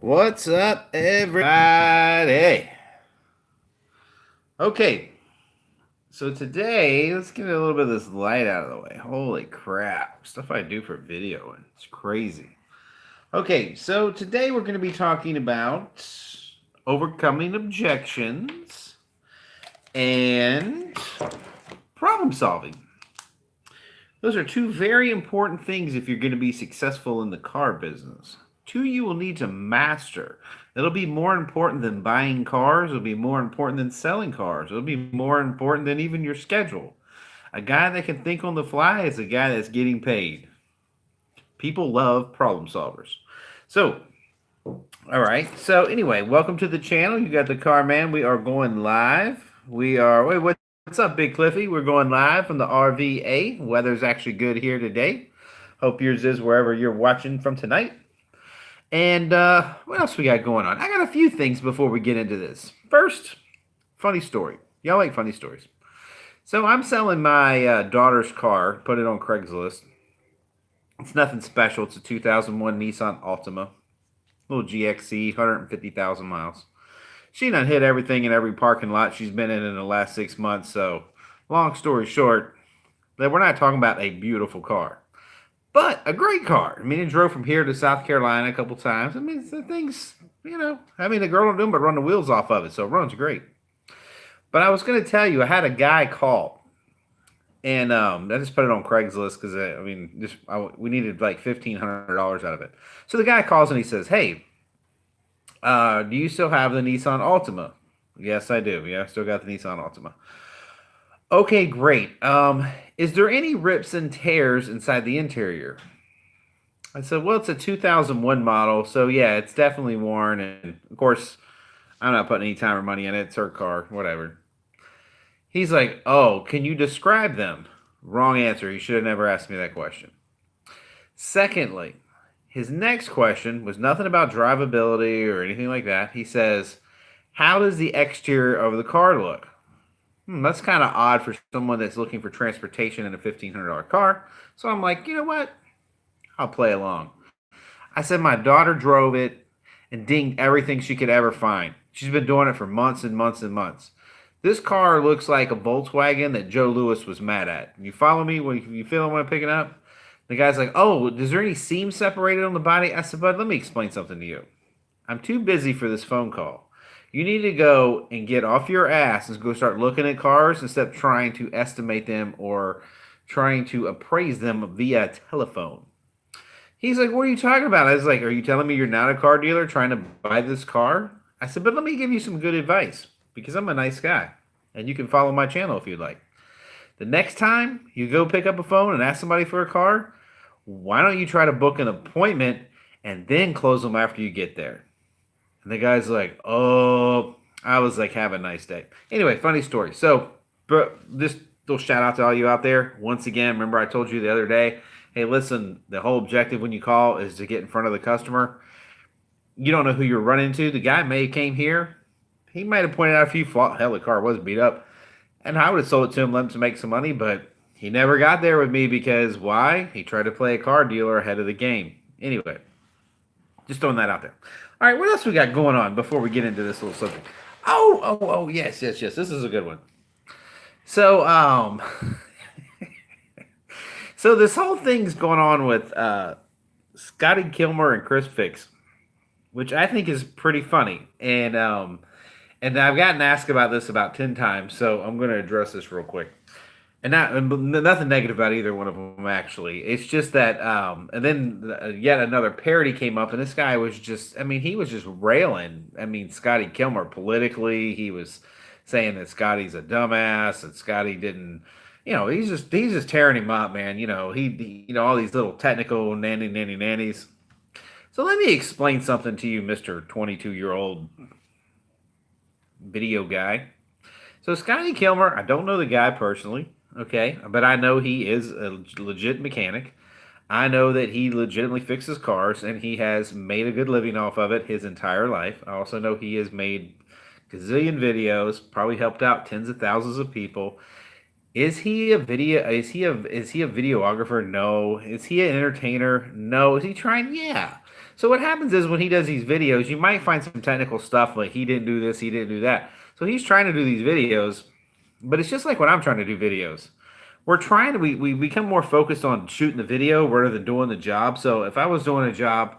What's up, everybody? Okay, so today, let's get a little bit of this light out of the way. Holy crap, stuff I do for video, and it's crazy. Okay, so today we're going to be talking about overcoming objections and problem solving. Those are two very important things if you're going to be successful in the car business. Two you will need to master. It'll be more important than buying cars. It'll be more important than selling cars. It'll be more important than even your schedule. A guy that can think on the fly is a guy that's getting paid. People love problem solvers. So, all right. So, anyway, welcome to the channel. You got the car man. We are going live. Wait, what's up, Big Cliffy? We're going live from the RVA. Weather's actually good here today. Hope yours is wherever you're watching from tonight. And what else we got going on? I got a few things before we get into this. First, funny story. Y'all like funny stories. So I'm selling my daughter's car. Put it on Craigslist. It's nothing special. It's a 2001 Nissan Altima. Little GXC, 150,000 miles. She done hit everything in every parking lot she's been in the last 6 months. So, long story short, we're not talking about a beautiful car, but a great car. I mean, it drove from here to South Carolina a couple times. I mean, the thing's, the girl don't do but run the wheels off of it, so it runs great. But I was going to tell you, I had a guy call, and I just put it on Craigslist because we needed like $1,500 out of it. So the guy calls and he says, "Hey, do you still have the Nissan Altima?" Yes, I do. Yeah, I still got the Nissan Altima. Okay, great. Is there any rips and tears inside the interior? I said, well, it's a 2001 model, so yeah, it's definitely worn. And of course, I'm not putting any time or money in it. It's her car, whatever. He's like, oh, can you describe them? Wrong answer. You should have never asked me that question. Secondly, his next question was nothing about drivability or anything like that. He says, how does the exterior of the car look? That's kind of odd for someone that's looking for transportation in a $1,500 car. So I'm like, you know what? I'll play along. I said my daughter drove it and dinged everything she could ever find. She's been doing it for months and months and months. This car looks like a Volkswagen that Joe Louis was mad at. You follow me? When you feel what I'm picking up? The guy's like, oh, is there any seams separated on the body? I said, bud, let me explain something to you. I'm too busy for this phone call. You need to go and get off your ass and go start looking at cars instead of trying to estimate them or trying to appraise them via telephone. He's like, what are you talking about? I was like, are you telling me you're not a car dealer trying to buy this car? I said, but let me give you some good advice because I'm a nice guy and you can follow my channel if you'd like. The next time you go pick up a phone and ask somebody for a car, why don't you try to book an appointment and then close them after you get there? And the guy's like, oh, I was like, have a nice day. Anyway, funny story. So, this little shout out to all you out there. Once again, remember I told you the other day, hey, listen, the whole objective when you call is to get in front of the customer. You don't know who you're running into. The guy may have came here. He might have pointed out a few flaws. Hell, the car was beat up. And I would have sold it to him, let him to make some money, but he never got there with me because why? He tried to play a car dealer ahead of the game. Anyway, just throwing that out there. All right, what else we got going on before we get into this little subject? Oh, yes. This is a good one. So, so this whole thing's going on with Scotty Kilmer and Chris Fix, which I think is pretty funny. And I've gotten asked about this about 10 times, so I'm going to address this real quick. And nothing negative about either one of them, actually. It's just that, and then yet another parody came up, and this guy was just, he was just railing. Scotty Kilmer politically, he was saying that Scotty's a dumbass, and Scotty didn't, he's just tearing him up, man. He all these little technical nannies. So let me explain something to you, Mr. 22-year-old video guy. So Scotty Kilmer, I don't know the guy personally. Okay, but I know he is a legit mechanic. I know that he legitimately fixes cars and he has made a good living off of it his entire life. I also know he has made gazillion videos, probably helped out tens of thousands of people. Is he a videographer? No. Is he an entertainer? No. Is he trying? Yeah. So what happens is when he does these videos, you might find some technical stuff like he didn't do this, he didn't do that. So he's trying to do these videos, but it's just like when I'm trying to do videos. We become more focused on shooting the video rather than doing the job. So if I was doing a job,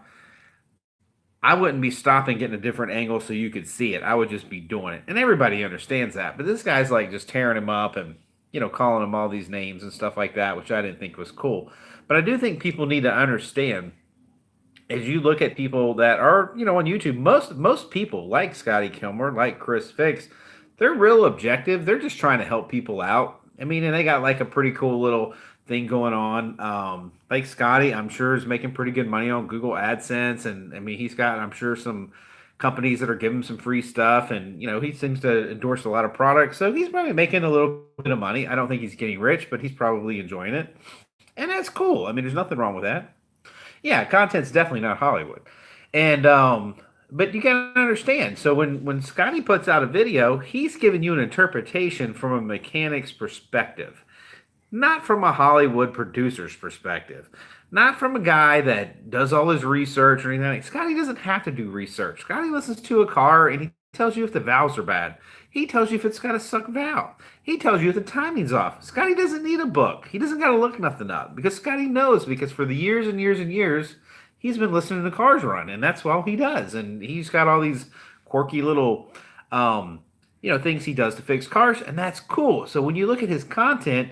I wouldn't be stopping, getting a different angle so you could see it. I would just be doing it. And everybody understands that. But this guy's like just tearing him up and, calling him all these names and stuff like that, which I didn't think was cool. But I do think people need to understand as you look at people that are, on YouTube, most people like Scotty Kilmer, like Chris Fix, they're real objective. They're just trying to help people out. I mean, and they got like a pretty cool little thing going on. Like Scotty, I'm sure is making pretty good money on Google AdSense, and I mean, he's got, I'm sure, some companies that are giving him some free stuff, and he seems to endorse a lot of products, so he's probably making a little bit of money. I don't think he's getting rich, but he's probably enjoying it, and that's cool. I mean, there's nothing wrong with that. Yeah, content's definitely not Hollywood. And but you gotta understand. So when Scotty puts out a video, he's giving you an interpretation from a mechanic's perspective, not from a Hollywood producer's perspective, not from a guy that does all his research or anything. Scotty doesn't have to do research. Scotty listens to a car and he tells you if the valves are bad. He tells you if it's got a suck valve. He tells you if the timing's off. Scotty doesn't need a book. He doesn't got to look nothing up because Scotty knows, because for the years and years and years, he's been listening to cars run, and that's all he does. And he's got all these quirky little, things he does to fix cars, and that's cool. So when you look at his content,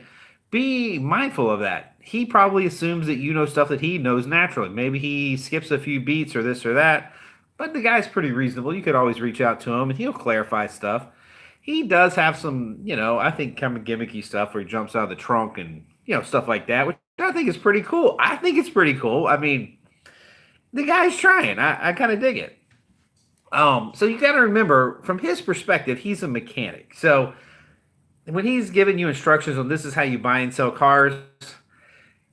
be mindful of that. He probably assumes that you know stuff that he knows naturally. Maybe he skips a few beats or this or that, but the guy's pretty reasonable. You could always reach out to him, and he'll clarify stuff. He does have some, I think kind of gimmicky stuff where he jumps out of the trunk and, stuff like that, which I think is pretty cool. I think it's pretty cool. I mean, the guy's trying. I kind of dig it. So you got to remember, from his perspective, he's a mechanic. So when he's giving you instructions on this is how you buy and sell cars,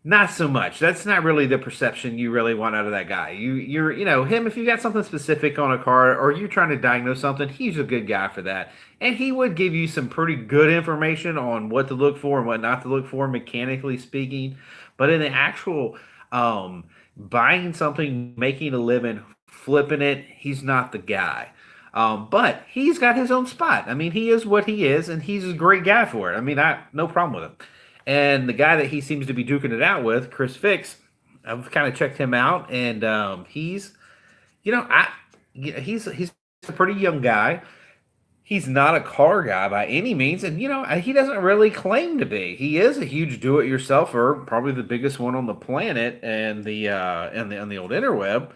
not so much. That's not really the perception you really want out of that guy. You're him. If you got something specific on a car or you're trying to diagnose something, he's a good guy for that, and he would give you some pretty good information on what to look for and what not to look for, mechanically speaking. But in the actual buying something, making a living, flipping it, he's not the guy. But he's got his own spot. I mean, he is what he is, and he's a great guy for it. I mean, no problem with him. And the guy that he seems to be duking it out with, Chris Fix, I've kind of checked him out, and he's a pretty young guy. He's not a car guy by any means, and he doesn't really claim to be. He is a huge do-it-yourselfer, probably the biggest one on the planet, and on the old interweb.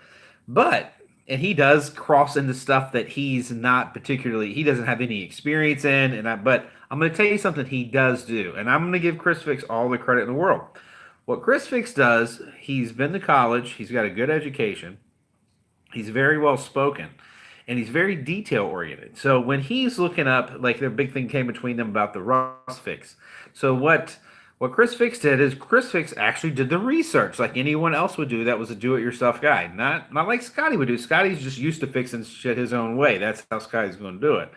And he does cross into stuff that he doesn't have any experience in. But I'm going to tell you something he does do, and I'm going to give Chris Fix all the credit in the world. What Chris Fix does, he's been to college, he's got a good education, he's very well spoken, and he's very detail oriented. So when he's looking up, like the big thing came between them about the rust fix. So what Chris Fix did is Chris Fix actually did the research like anyone else would do that was a do-it-yourself guy. Not like Scotty would do. Scotty's just used to fixing shit his own way. That's how Scotty's going to do it.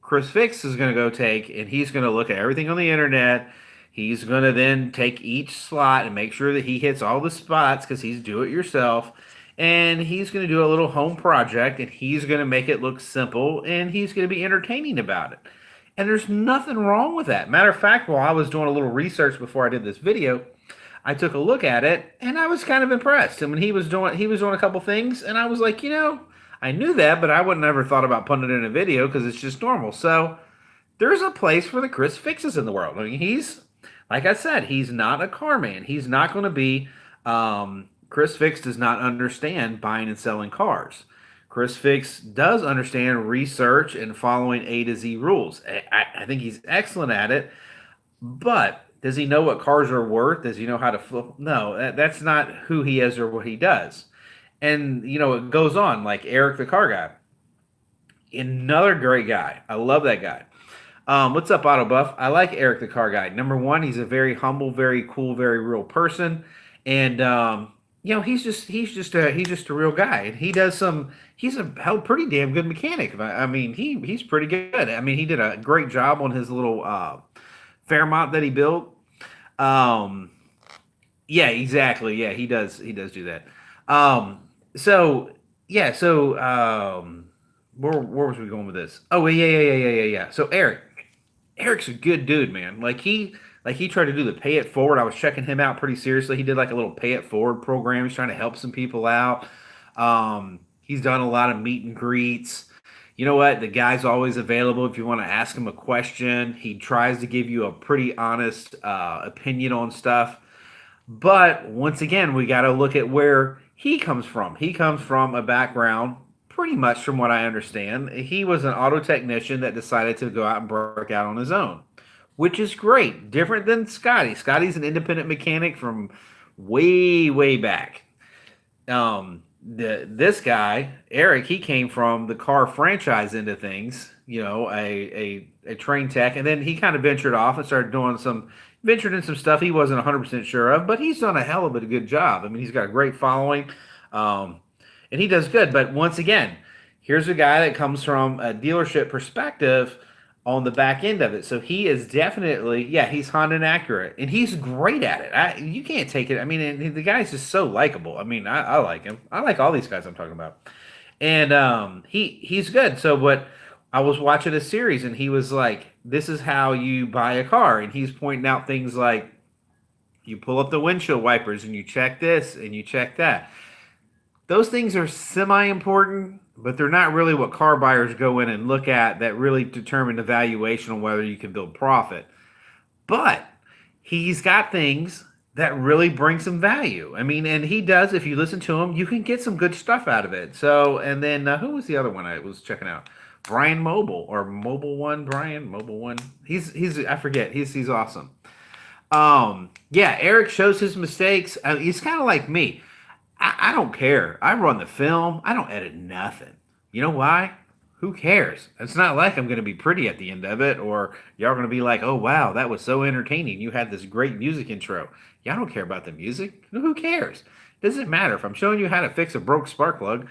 Chris Fix is going to go and he's going to look at everything on the internet. He's going to then take each slot and make sure that he hits all the spots because he's do-it-yourself. And he's going to do a little home project, and he's going to make it look simple, and he's going to be entertaining about it. And there's nothing wrong with that. Matter of fact, while I was doing a little research before I did this video, I took a look at it, and I was kind of impressed. And when he was doing a couple things, and I was like, I knew that, but I would never thought about putting it in a video because it's just normal. So there's a place for the Chris Fixes in the world. I mean, like I said, he's not a car man. He's not going to be. Chris Fix does not understand buying and selling cars. Chris Fix does understand research and following A to Z rules. I think he's excellent at it, but does he know what cars are worth? Does he know how to flip? No, that's not who he is or what he does. And, it goes on, like Eric the Car Guy. Another great guy. I love that guy. What's up, Auto Buff? I like Eric the Car Guy. Number one, he's a very humble, very cool, very real person. And, he's just a real guy, and he's a pretty damn good mechanic. I mean, he's pretty good. I mean, he did a great job on his little Fairmont that he built. Yeah, exactly. Yeah, he does do that. So yeah, so where was we going with this? Oh yeah. So Eric's a good dude, man. Like he tried to do the pay it forward. I was checking him out pretty seriously. He did like a little pay it forward program. He's trying to help some people out. He's done a lot of meet and greets. You know what? The guy's always available if you want to ask him a question. He tries to give you a pretty honest opinion on stuff. But once again, we got to look at where he comes from. He comes from a background, pretty much from what I understand. He was an auto technician that decided to go out and break out on his own, which is great. Different than Scotty. Scotty's an independent mechanic from way back. This guy Eric, he came from the car franchise end of things. You know, a train tech, and then he kind of ventured off and started doing some ventured in some stuff he wasn't 100% sure of, but he's done a hell of a good job. I mean, he's got a great following, um, and he does good. But once again, here's a guy that comes from a dealership perspective on the back end of it. So he is definitely, yeah, he's Honda and accurate, and he's great at it. You can't take it. I mean, and the guy's just so likable. I mean, I like him. I like all these guys I'm talking about, and he's good. So what? I was watching a series, and he was like, "This is how you buy a car," and he's pointing out things like you pull up the windshield wipers and you check this and you check that. Those things are semi important, but they're not really what car buyers go in and look at that really determine the valuation on whether you can build profit. But he's got things that really bring some value. I mean, and he does. If you listen to him, you can get some good stuff out of it. So, and then who was the other one I was checking out? Brian Mobile or Mobile One, Brian Mobile One. He's I forget. He's awesome. Yeah, Eric shows his mistakes. He's kind of like me. I don't care. I run the film. I don't edit nothing. You know why? Who cares? It's not like I'm going to be pretty at the end of it, or y'all going to be like, "Oh wow, that was so entertaining. You had this great music intro." Y'all don't care about the music. Who cares? Doesn't matter if I'm showing you how to fix a broke spark plug.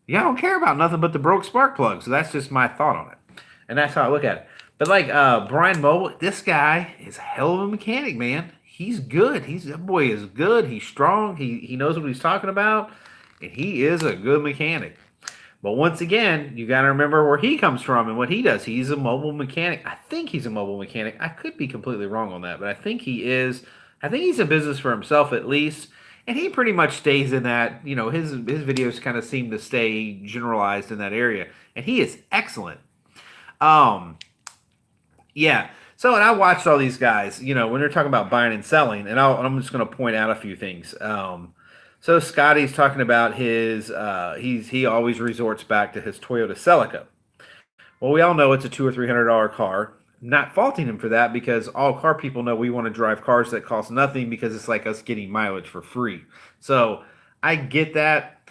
Y'all don't care about nothing but the broke spark plug. So that's just my thought on it, and that's how I look at it. But like Brian Mobile, this guy is a hell of a mechanic, man. He's good. That boy is good. He's strong. He knows what he's talking about, and he is a good mechanic. But once again, you got to remember where he comes from and what he does. He's a mobile mechanic. I think he's a mobile mechanic. I could be completely wrong on that, but I think he is. I think he's a business for himself at least, and he pretty much stays in that. You know, his videos kind of seem to stay generalized in that area, and he is excellent. Um, yeah. So, and I watched all these guys, you know, when they're talking about buying and selling, and I'm just going to point out a few things. So Scotty's talking about he always resorts back to his Toyota Celica. Well, we all know it's a $200 or $300 car. Not faulting him for that because all car people know we want to drive cars that cost nothing because it's like us getting mileage for free. So I get that,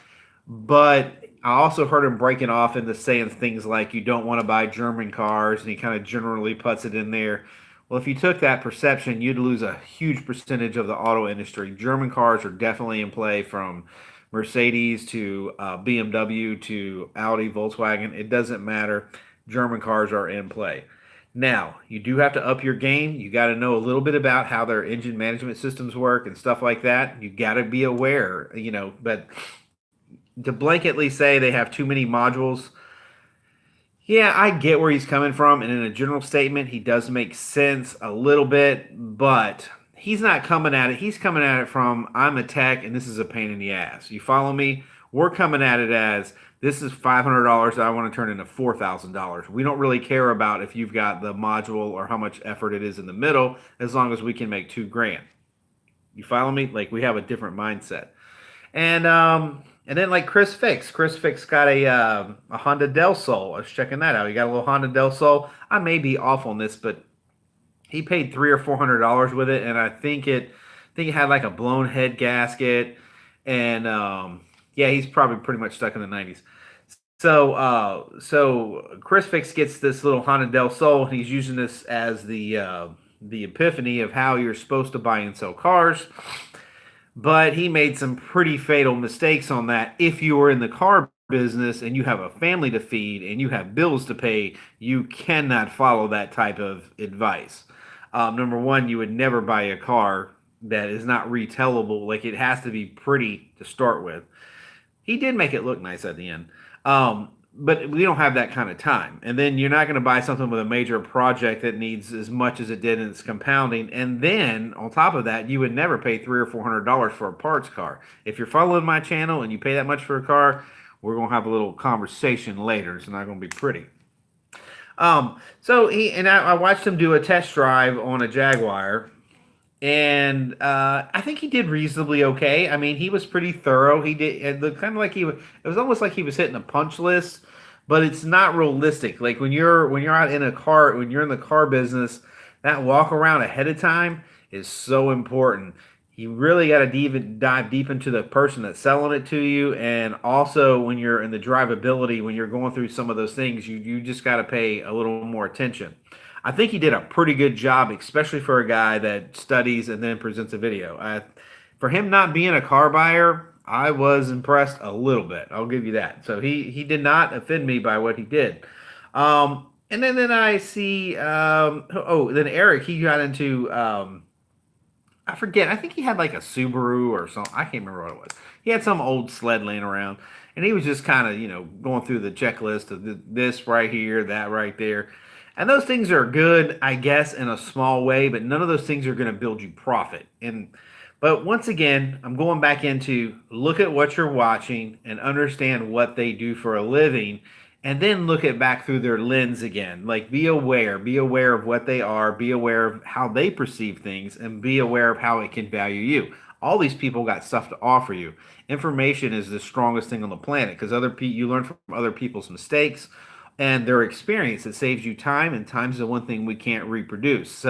but I also heard him breaking off into saying things like you don't want to buy German cars, and he kind of generally puts it in there. Well, if you took that perception, you'd lose a huge percentage of the auto industry. German cars are definitely in play from Mercedes to BMW to Audi, Volkswagen. It doesn't matter. German cars are in play. Now, you do have to up your game. You got to know a little bit about how their engine management systems work and stuff like that. You got to be aware, you know, but to blanketly say they have too many modules, yeah, I get where he's coming from, and in a general statement, he does make sense a little bit, but he's not coming at it. He's coming at it from I'm a tech and this is a pain in the ass. You follow me? We're coming at it as this is $500 that I want to turn into $4,000. We don't really care about if you've got the module or how much effort it is in the middle, as long as we can make 2 grand. You follow me? Like we have a different mindset. And then like Chris Fix got a Honda Del Sol. I was checking that out. He got a little Honda Del Sol. I may be off on this, but he paid $300 or $400 with it, and I think it had like a blown head gasket, and yeah, he's probably pretty much stuck in the 90s. So Chris Fix gets this little Honda Del Sol, and he's using this as the epiphany of how you're supposed to buy and sell cars. But he made some pretty fatal mistakes on that. If you are in the car business and you have a family to feed and you have bills to pay, you cannot follow that type of advice. Number one, you would never buy a car that is not retellable. Like it has to be pretty to start with. He did make it look nice at the end. But we don't have that kind of time. And then you're not going to buy something with a major project that needs as much as it did in its compounding. And then on top of that, you would never pay $300 or $400 for a parts car. If you're following my channel and you pay that much for a car, we're going to have a little conversation later. It's not going to be pretty. So I watched him do a test drive on a Jaguar, and I think he did reasonably okay. I mean, he was pretty thorough. He did it looked kind of like it was almost like he was hitting a punch list, but it's not realistic. Like when you're out in a car, when you're in the car business, that walk around ahead of time is so important. You really got to dive deep into the person that's selling it to you, and also when you're in the drivability, when you're going through some of those things, you just got to pay a little more attention. I think he did a pretty good job, especially for a guy that studies and then presents a video. For him not being a car buyer, I was impressed a little bit. I'll give you that. So he did not offend me by what he did. And then I see then Eric, he got into I forget. I think he had like a Subaru or something. I can't remember what it was. He had some old sled laying around, and he was just kind of, going through the checklist of this right here, that right there. And those things are good, I guess, in a small way, but none of those things are going to build you profit. But once again, I'm going back into look at what you're watching and understand what they do for a living, and then look at back through their lens again. Like be aware of what they are, be aware of how they perceive things, and be aware of how it can value you. All these people got stuff to offer you. Information is the strongest thing on the planet because you learn from other people's mistakes and their experience. It saves you time, and time's the one thing we can't reproduce.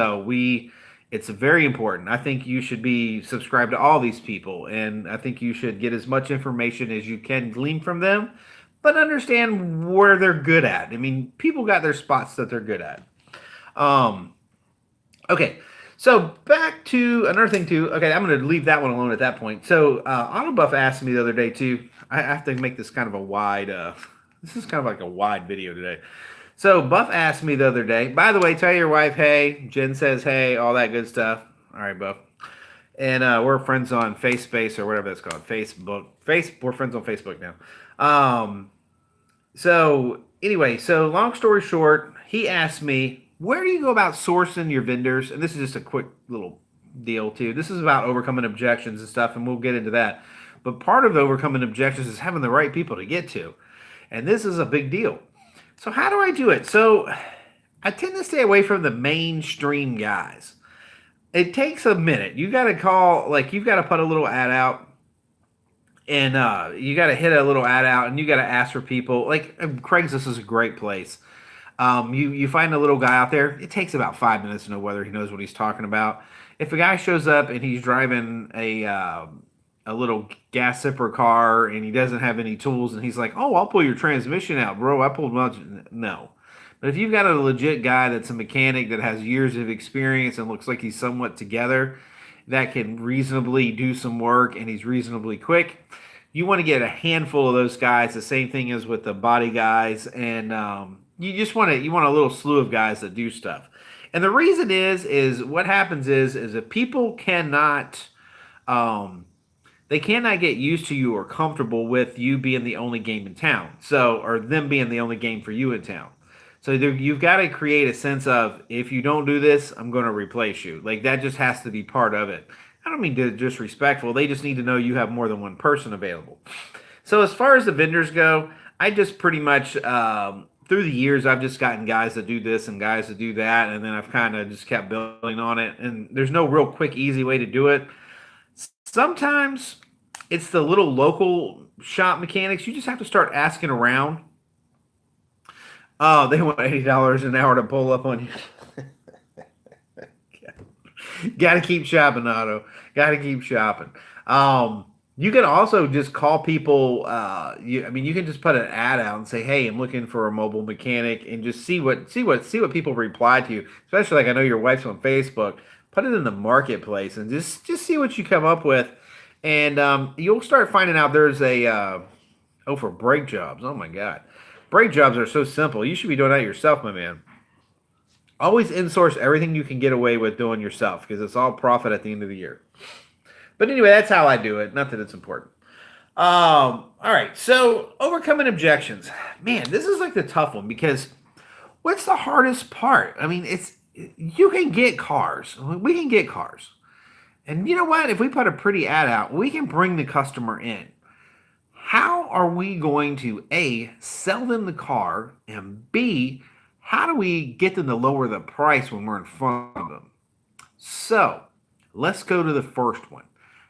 It's very important. I think you should be subscribed to all these people, and I think you should get as much information as you can glean from them, but understand where they're good at. I mean, people got their spots that they're good at. Okay, so back to another thing too. Okay, I'm going to leave that one alone at that point. So Autobuff asked me the other day too. I have to make this kind of a wide. This is kind of like a wide video today. So Buff asked me the other day. By the way, tell your wife hey. Jen says hey. All that good stuff. All right, Buff. And we're friends on FaceSpace or whatever that's called. Facebook. We're friends on Facebook now. So anyway, long story short, he asked me, where do you go about sourcing your vendors? And this is just a quick little deal too. This is about overcoming objections and stuff, and we'll get into that. But part of overcoming objections is having the right people to get to. And this is a big deal. So how do I do it? So I tend to stay away from the mainstream guys. It takes a minute. You got to you've got to put a little ad out. And you got to hit a little ad out, and you got to ask for people. Like Craigslist is a great place. You find a little guy out there. It takes about 5 minutes to know whether he knows what he's talking about. If a guy shows up and he's driving a little gas zipper car and he doesn't have any tools, and he's like, "Oh, I'll pull your transmission out, bro. I pulled much." No. But if you've got a legit guy that's a mechanic that has years of experience and looks like he's somewhat together, that can reasonably do some work and he's reasonably quick, you want to get a handful of those guys. The same thing as with the body guys, and you want a little slew of guys that do stuff. And the reason is what happens is if people cannot they cannot get used to you or comfortable with you being the only game in town, or them being the only game for you in town. So you've got to create a sense of, if you don't do this, I'm going to replace you. Like, that just has to be part of it. I don't mean to disrespectful. They just need to know you have more than one person available. So as far as the vendors go, I just pretty much, through the years, I've just gotten guys that do this and guys that do that, and then I've kind of just kept building on it. And there's no real quick, easy way to do it. Sometimes it's the little local shop mechanics. You just have to start asking around. Oh, they want $80 an hour to pull up on you. Got to keep shopping, Otto. Got to keep shopping. You can also just call people. You can just put an ad out and say, "Hey, I'm looking for a mobile mechanic," and just see what people reply to you. Especially, like, I know your wife's on Facebook. Put it in the marketplace and just see what you come up with, and you'll start finding out there's for brake jobs. Oh my God. Brake jobs are so simple. You should be doing that yourself, my man. Always insource everything you can get away with doing yourself, because it's all profit at the end of the year. But anyway, that's how I do it. Not that it's important. All right. So overcoming objections, man, this is like the tough one because what's the hardest part? I mean, it's you can get cars. We can get cars. And you know what? If we put a pretty ad out, we can bring the customer in. How are we going to A, sell them the car, and B, how do we get them to lower the price when we're in front of them? So let's go to the first one.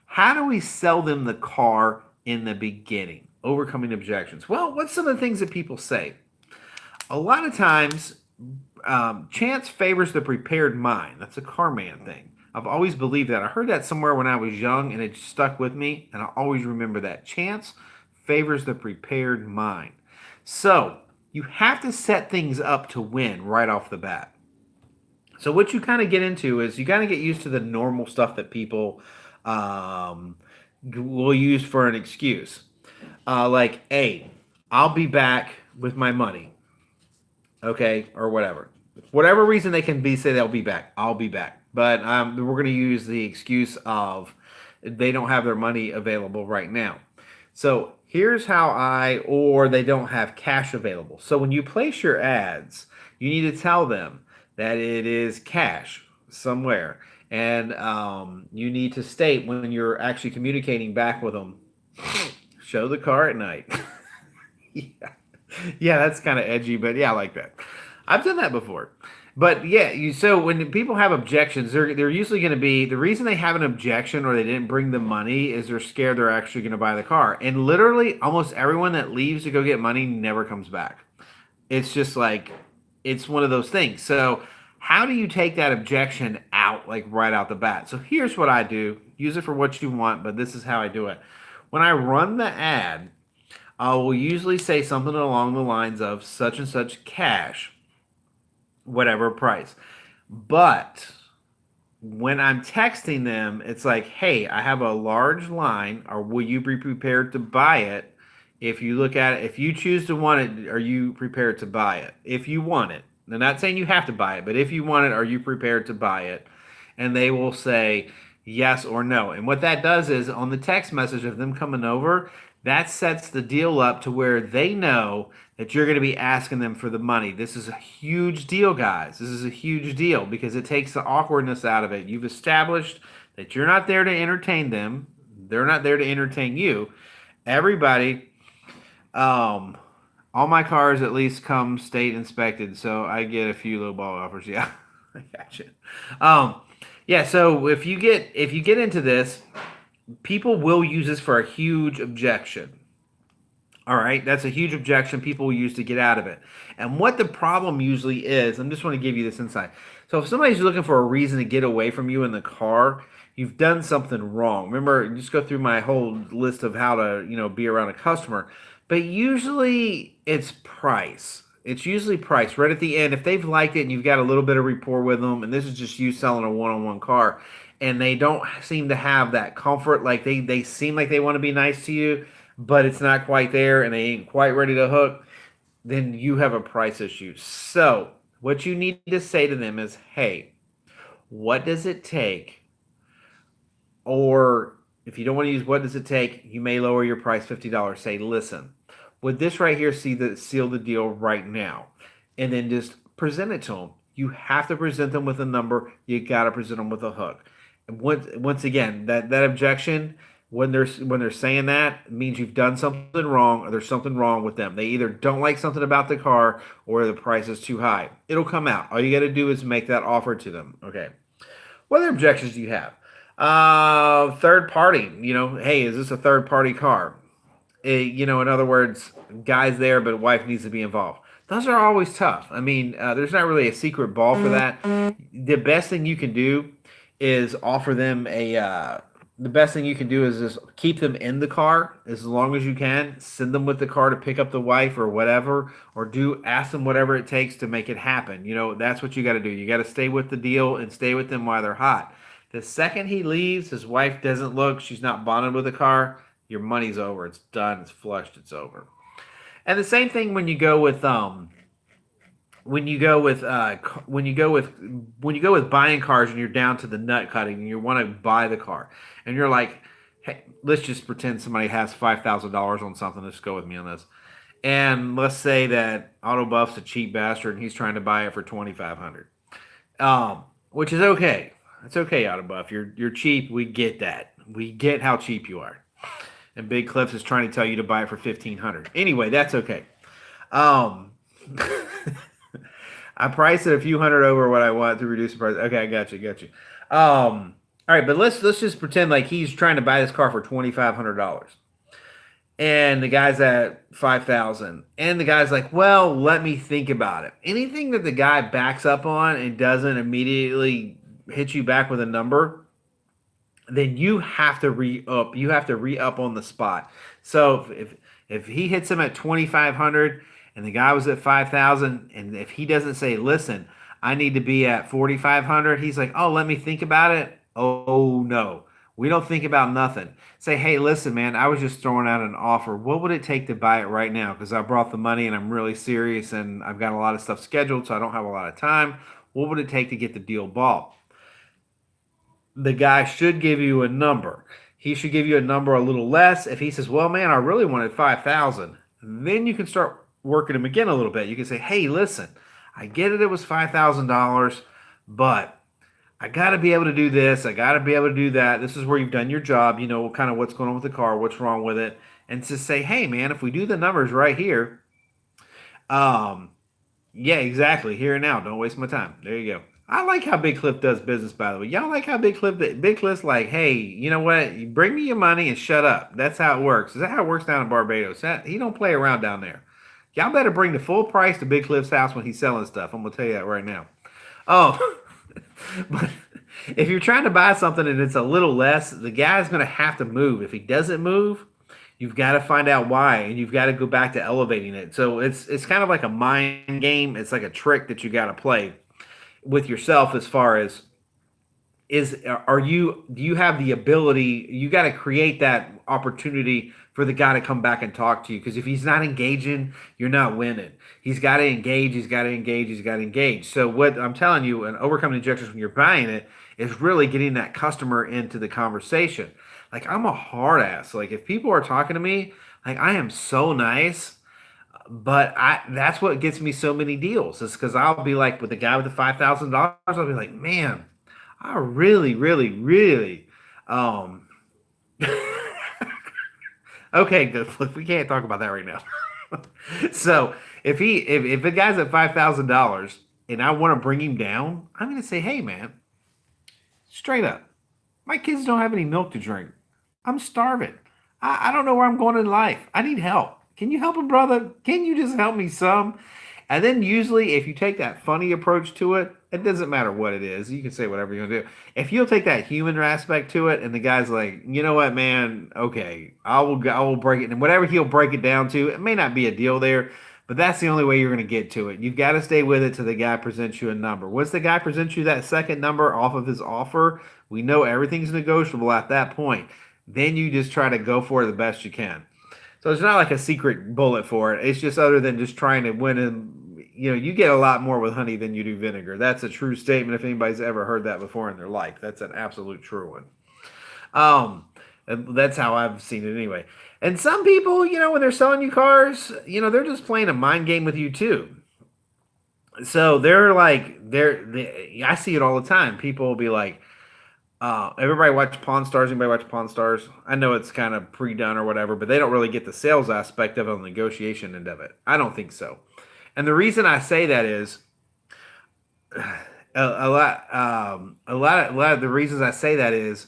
How do we sell them the car in the beginning? Overcoming objections. Well, what's some of the things that people say? A lot of times, chance favors the prepared mind. That's a CarMan thing. I've always believed that. I heard that somewhere when I was young, and it stuck with me, and I always remember that. Chance favors the prepared mind. So you have to set things up to win right off the bat. So what you kind of get into is you got to get used to the normal stuff that people will use for an excuse. Like, hey, I'll be back with my money, okay, or whatever. Whatever reason they can be, say they'll be back. I'll be back. But we're going to use the excuse of they don't have their money available right now. So here's how or they don't have cash available. So when you place your ads, you need to tell them that it is cash somewhere. And you need to state when you're actually communicating back with them, show the car at night. Yeah. Yeah, that's kind of edgy, but yeah, I like that. I've done that before. But yeah, so when people have objections, they're usually going to be the reason they have an objection or they didn't bring the money is they're scared they're actually going to buy the car. And literally almost everyone that leaves to go get money never comes back. It's just like it's one of those things. So how do you take that objection out like right out the bat? So here's what I do. Use it for what you want, but this is how I do it. When I run the ad, I will usually say something along the lines of such and such cash, whatever price. But when I'm texting them, it's like, hey, I have a large line, or will you be prepared to buy it? If you look at it, if you choose to want it, are you prepared to buy it? If you want it, I'm not saying you have to buy it, but if you want it, are you prepared to buy it? And they will say yes or no. And what that does is on the text message of them coming over, that sets the deal up to where they know that you're going to be asking them for the money. This is a huge deal, guys. This is a huge deal because it takes the awkwardness out of it. You've established that you're not there to entertain them. They're not there to entertain you. Everybody, all my cars at least come state inspected, so I get a few low ball offers. Yeah, I gotcha. Yeah. So if you get into this, people will use this for a huge objection. All right, that's a huge objection people will use to get out of it. And what the problem usually is, I just want to give you this insight. So if somebody's looking for a reason to get away from you in the car, you've done something wrong. Remember, just go through my whole list of how to, be around a customer. But usually it's price. It's usually price right at the end. If they've liked it and you've got a little bit of rapport with them, and this is just you selling a one-on-one car, and they don't seem to have that comfort, like they seem like they want to be nice to you, but it's not quite there and they ain't quite ready to hook, then you have a price issue. So what you need to say to them is, hey, what does it take? Or if you don't want to use what does it take, you may lower your price $50. Say, listen, with this right here, seal the deal right now. And then just present it to them. You have to present them with a number. You got to present them with a hook. And once again, that objection, when they're saying that, it means you've done something wrong or there's something wrong with them. They either don't like something about the car or the price is too high. It'll come out. All you got to do is make that offer to them. Okay. What other objections do you have? Third party. Hey, is this a third party car? In other words, guy's there, but wife needs to be involved. Those are always tough. I mean, there's not really a secret ball for that. The best thing you can do is offer them the best thing you can do is just keep them in the car as long as you can. Send them with the car to pick up the wife or whatever, or ask them whatever it takes to make it happen. That's what you got to do. You got to stay with the deal and stay with them while they're hot. The second he leaves, his wife doesn't look, she's not bonded with the car, your money's over. It's done. It's flushed. It's over. And the same thing when you go with buying cars and you're down to the nut cutting and you want to buy the car and you're like, hey, let's just pretend somebody has $5,000 on something. Let's go with me on this. And let's say that Autobuff's a cheap bastard and he's trying to buy it for 2,500. Which is okay. It's okay, Autobuff. You're cheap. We get that. We get how cheap you are. And Big Cliffs is trying to tell you to buy it for 1,500. Anyway, that's okay. Um, I priced it a few hundred over what I want to reduce the price. Okay, I got you. All right, but let's just pretend like he's trying to buy this car for $2,500, and the guy's at 5,000, and the guy's like, "Well, let me think about it." Anything that the guy backs up on and doesn't immediately hit you back with a number, then you have to re-up. You have to re-up on the spot. So if he hits him at 2,500 and the guy was at 5,000, and if he doesn't say, "Listen, I need to be at 4,500," he's like, "Oh, let me think about it." Oh no, we don't think about nothing. Say, "Hey, listen, man, I was just throwing out an offer. What would it take to buy it right now? Because I brought the money and I'm really serious and I've got a lot of stuff scheduled, so I don't have a lot of time. What would it take to get the deal bought?" The guy should give you a number. He should give you a number a little less. If he says, "Well, man, I really wanted 5,000," then you can start working him again a little bit. You can say, "Hey, listen, I get it. It was $5,000, but I got to be able to do this. I got to be able to do that. This is where you've done your job. You know, kind of what's going on with the car, what's wrong with it." And to say, "Hey, man, if we do the numbers right here, um, yeah, exactly. Here and now. Don't waste my time." There you go. I like how Big Cliff does business, by the way. Y'all like how Big Cliff's like, "Hey, you know what? You bring me your money and shut up." That's how it works. Is that how it works down in Barbados? He don't play around down there. Y'all better bring the full price to Big Cliff's house when he's selling stuff. I'm gonna tell you that right now. Oh, but if you're trying to buy something and it's a little less, the guy's gonna have to move. If he doesn't move, you've got to find out why, and you've got to go back to elevating it. So it's kind of like a mind game. It's like a trick that you got to play with yourself as far as are you do you have the ability, you got to create that opportunity for the guy to come back and talk to you, because if he's not engaging, you're not winning. He's got to engage. So what I'm telling you, and overcoming objections when you're buying it, is really getting that customer into the conversation. Like, I'm a hard ass. Like, if people are talking to me, like, I am so nice, but I that's what gets me so many deals. Is because I'll be like, with the guy with the $5,000, I'll be like, "Man, I really, really, really, um, okay, good. We can't talk about that right now." So if the guy's at $5,000 and I want to bring him down, I'm gonna say, "Hey, man, straight up, my kids don't have any milk to drink. I'm starving. I don't know where I'm going in life. I need help. Can you help a brother? Can you just help me some?" And then usually, if you take that funny approach to it, it doesn't matter what it is. You can say whatever you want to do. If you'll take that human aspect to it, and the guy's like, "You know what, man? Okay, I will break it." And whatever he'll break it down to, it may not be a deal there, but that's the only way you're going to get to it. You've got to stay with it till the guy presents you a number. Once the guy presents you that second number off of his offer, we know everything's negotiable at that point. Then you just try to go for it the best you can. So it's not like a secret bullet for it. It's just other than just trying to win, and you get a lot more with honey than you do vinegar. That's a true statement. If anybody's ever heard that before in their life, that's an absolute true one. That's how I've seen it anyway. And some people, when they're selling you cars, they're just playing a mind game with you too. So they're like, I see it all the time. People will be like, everybody watch Pawn Stars. Anybody watch Pawn Stars? I know it's kind of pre-done or whatever, but they don't really get the sales aspect of it on the negotiation end of it. I don't think so. And the reason I say that is a lot of the reasons I say that is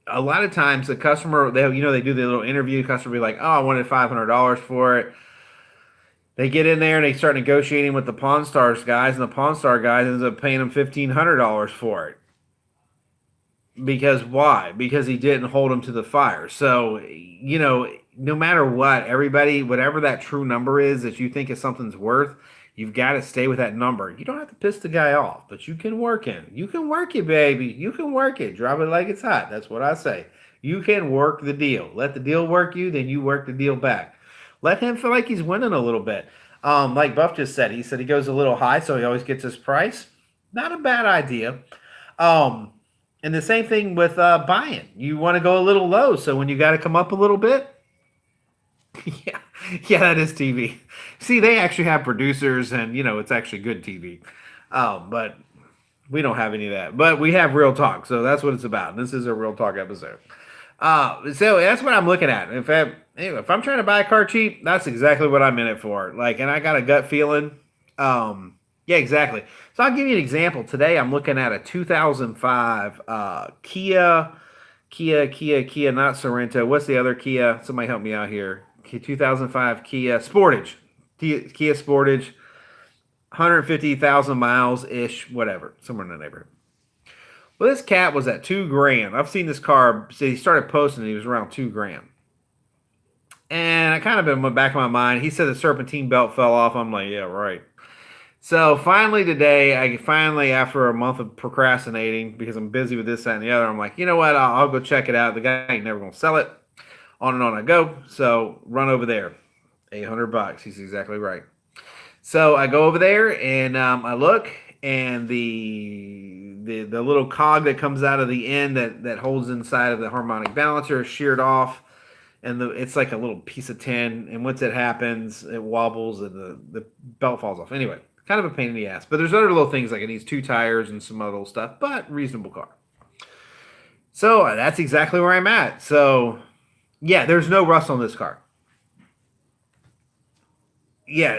a lot of times the customer, they do the little interview. The customer will be like, "Oh, I wanted $500 for it." They get in there and they start negotiating with the Pawn Stars guys, and the Pawn Star guys ends up paying them $1,500 for it. Because why? Because he didn't hold him to the fire. So, no matter what, everybody, whatever that true number is that you think is something's worth, you've got to stay with that number. You don't have to piss the guy off, but you can work him. You can work it, baby. You can work it. Drop it like it's hot. That's what I say. You can work the deal. Let the deal work you, then you work the deal back. Let him feel like he's winning a little bit. Like Buff just said, he said he goes a little high, so he always gets his price. Not a bad idea. And the same thing with buying. You want to go a little low, so when you got to come up a little bit, yeah, yeah, that is TV. See, they actually have producers, and it's actually good TV. But we don't have any of that. But we have real talk, so that's what it's about. This is a real talk episode. So that's what I'm looking at. If I'm trying to buy a car cheap, that's exactly what I'm in it for. Like, and I got a gut feeling. Yeah, exactly. So I'll give you an example. Today I'm looking at a 2005 Kia, not Sorento. What's the other Kia? Somebody help me out here. 2005 Kia Sportage. Kia Sportage, 150,000 miles ish, whatever, somewhere in the neighborhood. Well, this cat was at 2 grand. I've seen this car. So he started posting. He was around 2 grand, and I kind of in the back of my mind. He said the serpentine belt fell off. I'm like, yeah, right. So finally today, after a month of procrastinating because I'm busy with this, that, and the other, I'm like, you know what? I'll go check it out. The guy ain't never gonna sell it. On and on I go. So run over there. $800. He's exactly right. So I go over there and I look, and the little cog that comes out of the end that holds inside of the harmonic balancer is sheared off, and it's like a little piece of tin. And once it happens, it wobbles and the belt falls off. Anyway, kind of a pain in the ass. But there's other little things like it needs 2 tires and some other little stuff, but reasonable car. So that's exactly where I'm at. So yeah, there's no rust on this car. Yeah,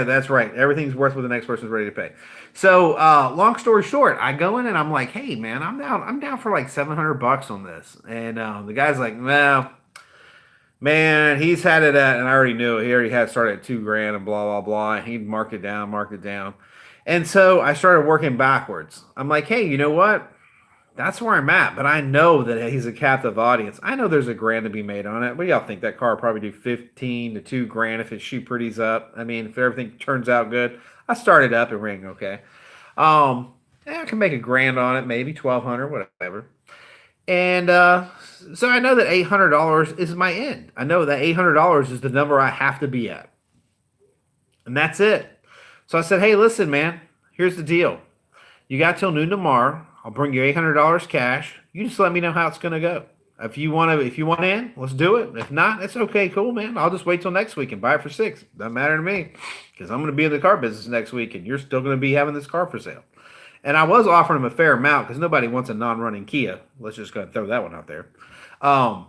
that's right. Everything's worth what the next person's ready to pay. So, long story short, I go in and I'm like, hey man, I'm down for like $700 on this. And the guy's like, well, man, he's had it at, and I already knew it. He already had started at 2 grand and blah blah blah. And he marked it down, marked it down. And so I started working backwards. I'm like, hey, you know what? That's where I'm at, but I know that he's a captive audience. I know there's $1 grand to be made on it. What do y'all think? That car will probably do 15 to 2 grand if it shoot pretties up. I mean, if everything turns out good. I started up and ring okay. Yeah, I can make $1 grand on it, maybe 1,200, whatever. And so I know that $800 is my end. I know that $800 is the number I have to be at, and that's it. So I said, hey, listen, man, here's the deal. You got till noon tomorrow. I'll bring you $800 cash. You just let me know how it's gonna go. If you want in, let's do it. If not, it's okay, cool, man. I'll just wait till next week and buy it for 6. Doesn't matter to me, because I'm gonna be in the car business next week, and you're still gonna be having this car for sale. And I was offering him a fair amount because nobody wants a non-running Kia. Let's just go and throw that one out there. Um,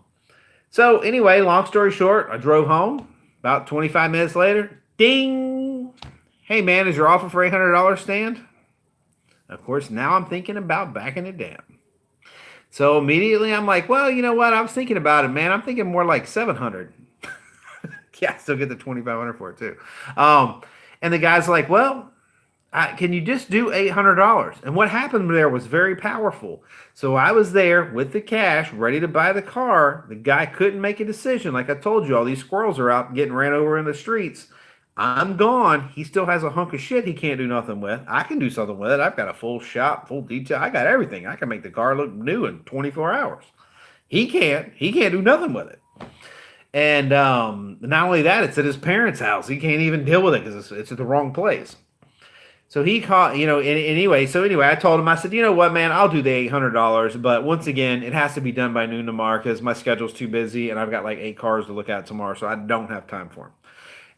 so anyway, long story short, I drove home. About 25 minutes later, ding! Hey man, is your offer for $800 stand? Of course, now I'm thinking about backing it down. So immediately I'm like, well, you know what? I was thinking about it, man. I'm thinking more like 700. Yeah, I still get the 2,500 for it too. And the guy's like, well, can you just do $800? And what happened there was very powerful. So I was there with the cash, ready to buy the car. The guy couldn't make a decision. Like I told you, all these squirrels are out getting ran over in the streets. I'm gone. He still has a hunk of shit he can't do nothing with. I can do something with it. I've got a full shop, full detail. I got everything. I can make the car look new in 24 hours. He can't. He can't do nothing with it. And not only that, it's at his parents' house. He can't even deal with it because it's at the wrong place. So he called, anyway. So anyway, I told him, I said, you know what, man, I'll do the $800. But once again, it has to be done by noon tomorrow because my schedule's too busy and I've got like 8 cars to look at tomorrow. So I don't have time for him.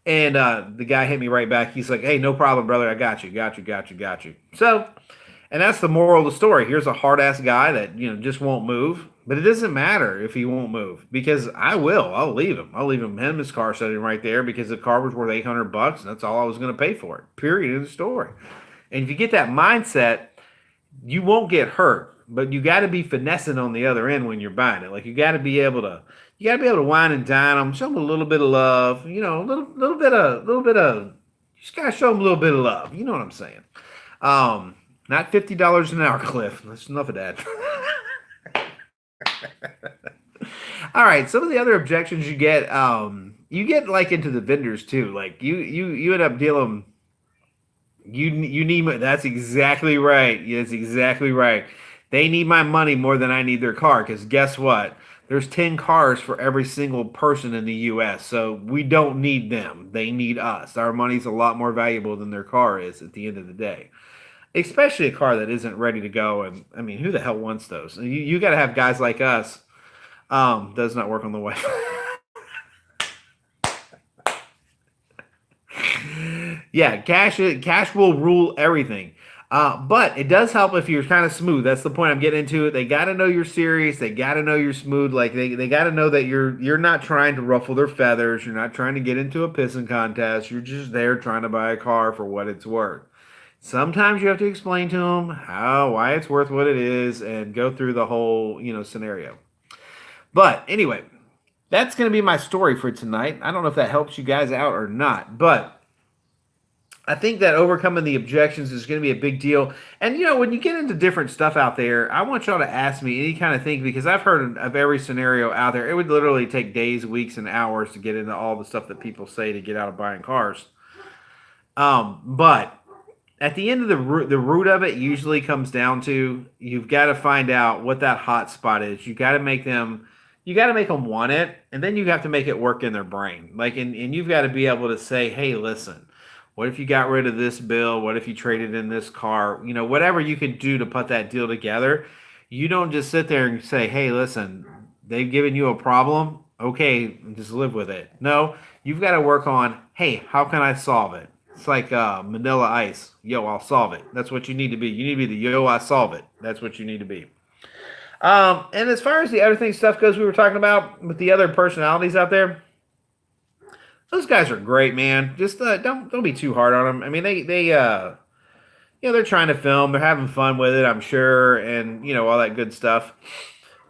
And the guy hit me right back. He's like, hey, no problem, brother. I got you. So, and that's the moral of the story. Here's a hard ass guy that, just won't move. But it doesn't matter if he won't move because I will. I'll leave him. Him and his car sitting right there because the car was worth $800 and that's all I was going to pay for it. Period. End of story. And if you get that mindset, you won't get hurt. But you got to be finessing on the other end when you're buying it. Like you got to be able to wine and dine them, show them a little bit of love. A little bit of. You just gotta show them a little bit of love. You know what I'm saying? Not $50 an hour, Cliff. That's enough of that. All right. Some of the other objections you get like into the vendors too. Like you end up dealing. You need. That's exactly right. Yes, exactly right. They need my money more than I need their car. Because guess what? There's 10 cars for every single person in the U.S. So we don't need them. They need us. Our money's a lot more valuable than their car is at the end of the day. especially a car that isn't ready to go. And I mean, who the hell wants those? You got to have guys like us. Does not work on the Wi-Fi. Yeah, cash will rule everything. But it does help if you're kind of smooth. That's the point I'm getting into it. They got to know you're serious. They got to know you're smooth. Like they got to know that you're not trying to ruffle their feathers. You're not trying to get into a pissing contest. You're just there trying to buy a car for what it's worth. Sometimes you have to explain to them why it's worth what it is and go through the whole, scenario. But anyway, that's going to be my story for tonight. I don't know if that helps you guys out or not, but I think that overcoming the objections is going to be a big deal. And, when you get into different stuff out there, I want y'all to ask me any kind of thing because I've heard of every scenario out there. It would literally take days, weeks, and hours to get into all the stuff that people say to get out of buying cars. But at the end of the root of it usually comes down to you've got to find out what that hot spot is. You got to make them want it, and then you have to make it work in their brain. And you've got to be able to say, hey, listen, what if you got rid of this bill? What if you traded in this car? Whatever you can do to put that deal together. You don't just sit there and say, hey, listen, they've given you a problem. Okay, just live with it. No, you've got to work on, hey, how can I solve it? It's like Vanilla Ice. Yo, I'll solve it. That's what you need to be. You need to be the yo, I solve it. That's what you need to be. And as far as the other stuff goes, we were talking about with the other personalities out there. Those guys are great, man. Just don't be too hard on them. I mean, they're trying to film. They're having fun with it, I'm sure, and all that good stuff.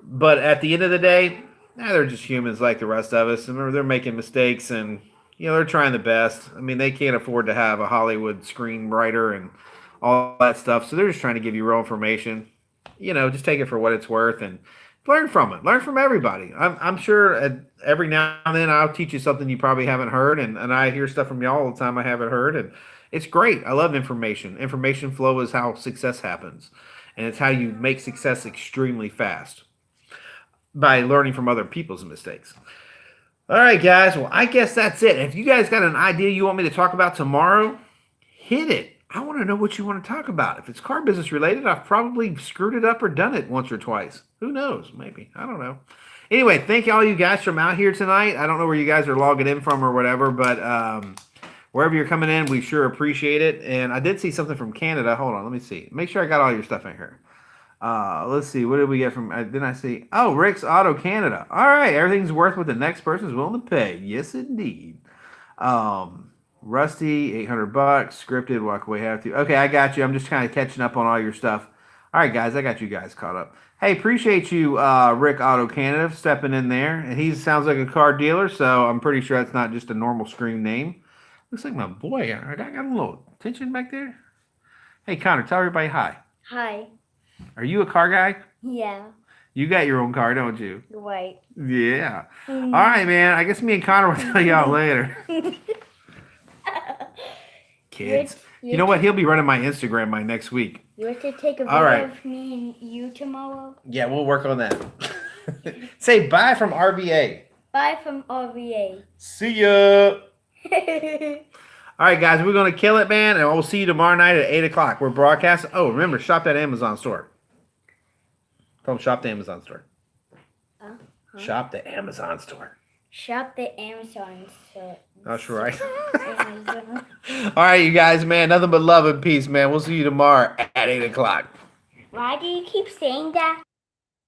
But at the end of the day, they're just humans like the rest of us, and they're making mistakes, and they're trying the best. I mean, they can't afford to have a Hollywood screenwriter and all that stuff, so they're just trying to give you real information. Just take it for what it's worth and learn from it. Learn from everybody. I'm sure every now and then I'll teach you something you probably haven't heard, and I hear stuff from y'all all the time I haven't heard, and it's great. I love information. Information flow is how success happens, and it's how you make success extremely fast by learning from other people's mistakes. All right, guys. Well, I guess that's it. If you guys got an idea you want me to talk about tomorrow, hit it. I want to know what you want to talk about. If it's car business related, I've probably screwed it up or done it once or twice. Who knows? Maybe. I don't know. Anyway, thank all you guys from out here tonight. I don't know where you guys are logging in from or whatever, but wherever you're coming in, we sure appreciate it. And I did see something from Canada. Hold on. Let me see. Make sure I got all your stuff in here. Let's see. What did we get from? Didn't I see? Oh, Rick's Auto Canada. All right. Everything's worth what the next person's willing to pay. Yes, indeed. Rusty, $800. Scripted, walk away, have to. Okay, I got you. I'm just kind of catching up on all your stuff. All right, guys, I got you guys caught up. Hey, appreciate you, Rick Auto Canada, stepping in there. And he sounds like a car dealer, so I'm pretty sure that's not just a normal screen name. Looks like my boy. I got a little attention back there. Hey, Connor, tell everybody hi. Hi. Are you a car guy? Yeah. You got your own car, don't you? Right. Yeah. All right, man. I guess me and Connor will tell y'all later. Kids. You know what? He'll be running my Instagram by next week. You want to take a video of me and you tomorrow? Yeah, we'll work on that. Say bye from RVA. Bye from RVA. See ya. All right, guys, we're going to kill it, man, and we'll see you tomorrow night at 8 o'clock. We're broadcasting. Oh, remember, shop that Amazon store. Tell them shop the Amazon store. Shop the Amazon store. Shop the Amazon store. That's right. All right, you guys, man, nothing but love and peace, man. We'll see you tomorrow at 8 o'clock. Why do you keep saying that?